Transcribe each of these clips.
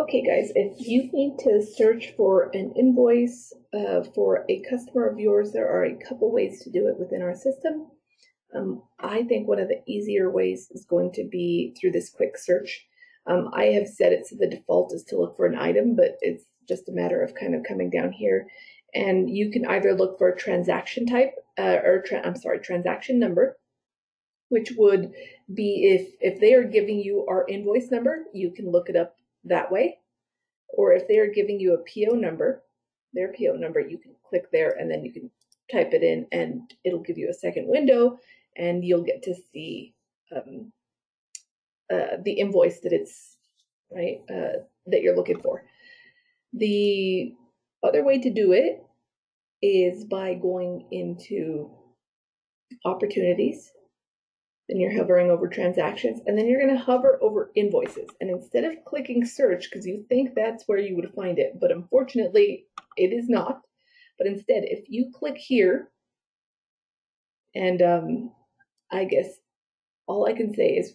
Okay guys, if you need to search for an invoice for a customer of yours, there are a couple ways to do it within our system. I think one of the easier ways is going to be through this quick search. I have set it so the default is to look for an item, but it's just a matter of kind of coming down here, and you can either look for a transaction type transaction number, which would be if they are giving you our invoice number, you can look it up that way. Or if they are giving you a PO number, their PO number, you can click there and then you can type it in and it'll give you a second window and you'll get to see the invoice that it's that you're looking for. The other way to do it is by going into opportunities. Then you're hovering over transactions, and then you're going to hover over invoices. And instead of clicking search, because you think that's where you would find it, but unfortunately it is not. But instead, if you click here, and I guess all I can say is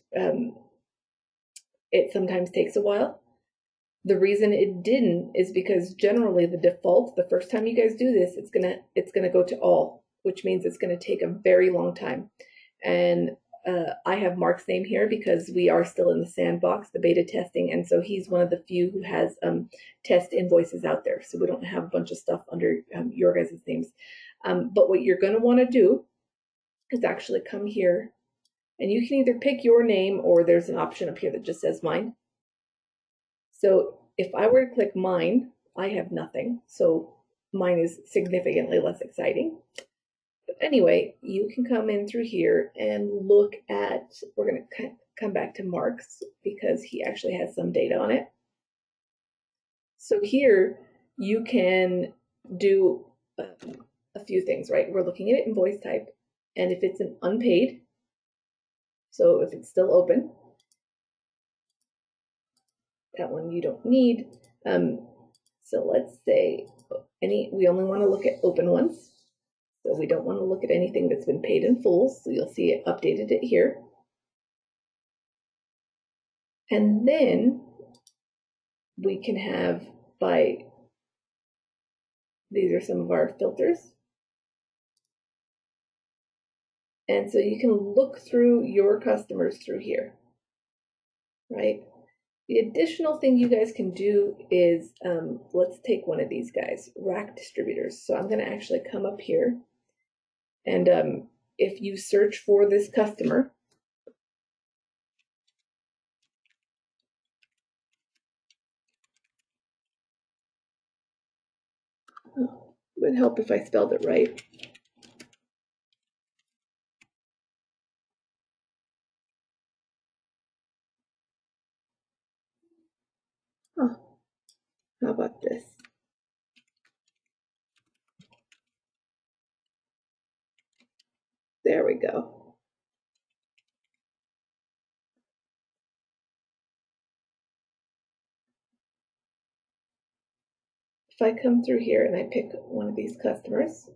it sometimes takes a while. The reason it didn't is because generally the default, the first time you guys do this, it's gonna go to all, which means it's gonna take a very long time. And I have Mark's name here because we are still in the sandbox, the beta testing, and so he's one of the few who has test invoices out there. So we don't have a bunch of stuff under your guys' names. But what you're going to want to do is actually come here, and you can either pick your name or there's an option up here that just says mine. So if I were to click mine, I have nothing. So mine is significantly less exciting. But anyway, you can come in through here and look at, we're going to come back to Mark's because he actually has some data on it. So here you can do a few things, right? We're looking at invoice type, and if it's an unpaid, so if it's still open, that one you don't need. So let's say we only want to look at open ones. So we don't want to look at anything that's been paid in full. So you'll see it updated it here. And then we can have these are some of our filters. And so you can look through your customers through here, right? The additional thing you guys can do is, let's take one of these guys, rack distributors. So I'm going to actually come up here. And if you search for this customer, it would help if I spelled it right. Huh. How about this? There we go. If I come through here and I pick one of these customers,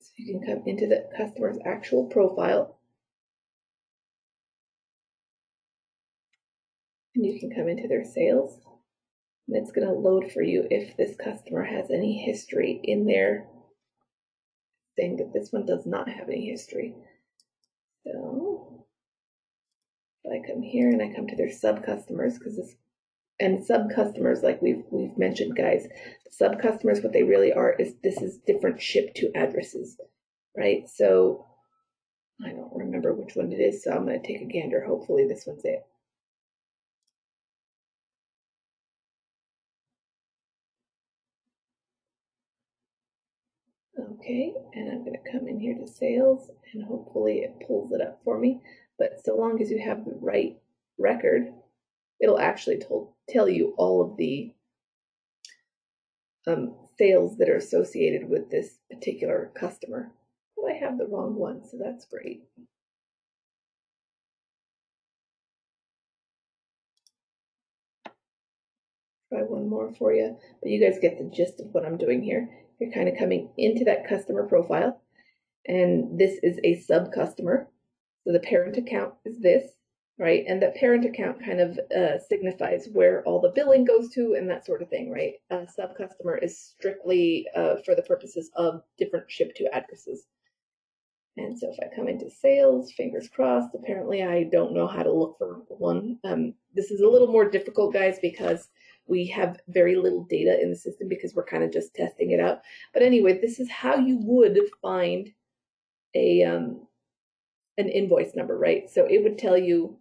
so you can come into the customer's actual profile, and you can come into their sales, and it's going to load for you if this customer has any history in there. Saying that this one does not have any history. So if I come here and I come to their sub customers, and sub customers, like we've mentioned, guys, sub customers, what they really are is this is different ship to addresses, right? So I don't remember which one it is, so I'm going to take a gander. Hopefully this one's it. Okay, and I'm going to come in here to sales, and hopefully it pulls it up for me. But so long as you have the right record, it'll actually tell you all of the sales that are associated with this particular customer. But I have the wrong one, so that's great. Try one more for you, but you guys get the gist of what I'm doing here. You're kind of coming into that customer profile, and this is a sub customer. So the parent account is this, right? And that parent account kind of signifies where all the billing goes to and that sort of thing, right? Sub customer is strictly for the purposes of different ship to addresses. And so if I come into sales, fingers crossed, apparently I don't know how to look for one. This is a little more difficult, guys, because we have very little data in the system because we're kind of just testing it out. But anyway, this is how you would find a an invoice number, right? So it would tell you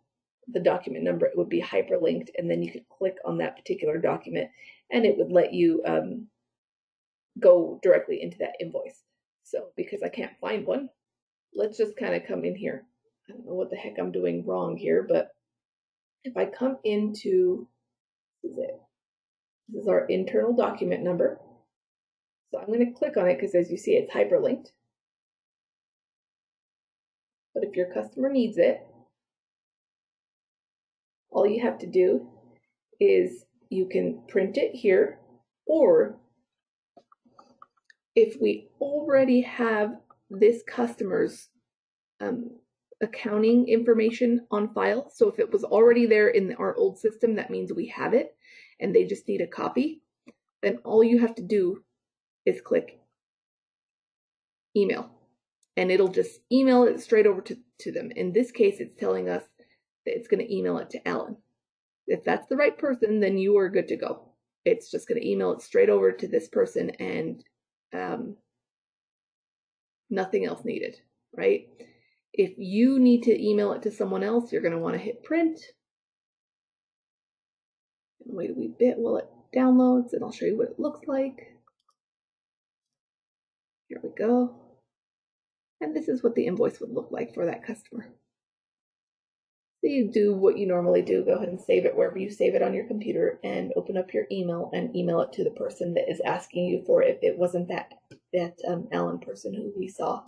the document number, it would be hyperlinked, and then you could click on that particular document and it would let you go directly into that invoice. So because I can't find one, let's just kind of come in here. I don't know what the heck I'm doing wrong here, but if I come into, this is it. This is our internal document number. So I'm going to click on it because as you see, it's hyperlinked. But if your customer needs it, all you have to do is you can print it here, or if we already have this customer's accounting information on file, so if it was already there in our old system, that means we have it and they just need a copy, then all you have to do is click email and it'll just email it straight over to them. In this case, it's telling us that it's going to email it to Alan. If that's the right person, then you are good to go. It's just going to email it straight over to this person and nothing else needed, right? If you need to email it to someone else, you're going to want to hit print. And wait a wee bit while it downloads, and I'll show you what it looks like. Here we go. And this is what the invoice would look like for that customer. So you do what you normally do. Go ahead and save it wherever you save it on your computer and open up your email and email it to the person that is asking you for it if it wasn't that Alan person who we saw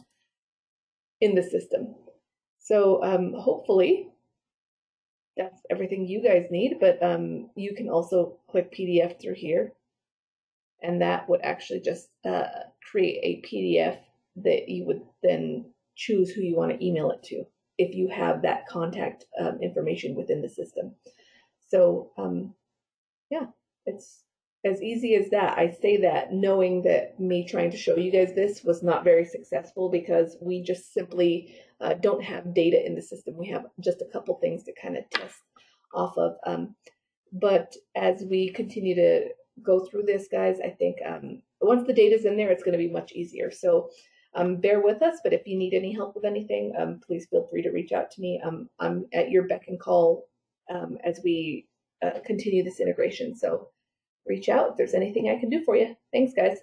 in the system. So hopefully that's everything you guys need, but you can also click PDF through here, and that would actually just create a PDF that you would then choose who you want to email it to if you have that contact information within the system. So yeah, it's as easy as that. I say that knowing that me trying to show you guys this was not very successful because we just simply don't have data in the system. We have just a couple things to kind of test off of. But as we continue to go through this, guys, I think once the data's in there, it's going to be much easier. So bear with us, but if you need any help with anything, please feel free to reach out to me. I'm at your beck and call as we continue this integration. So reach out if there's anything I can do for you. Thanks, guys.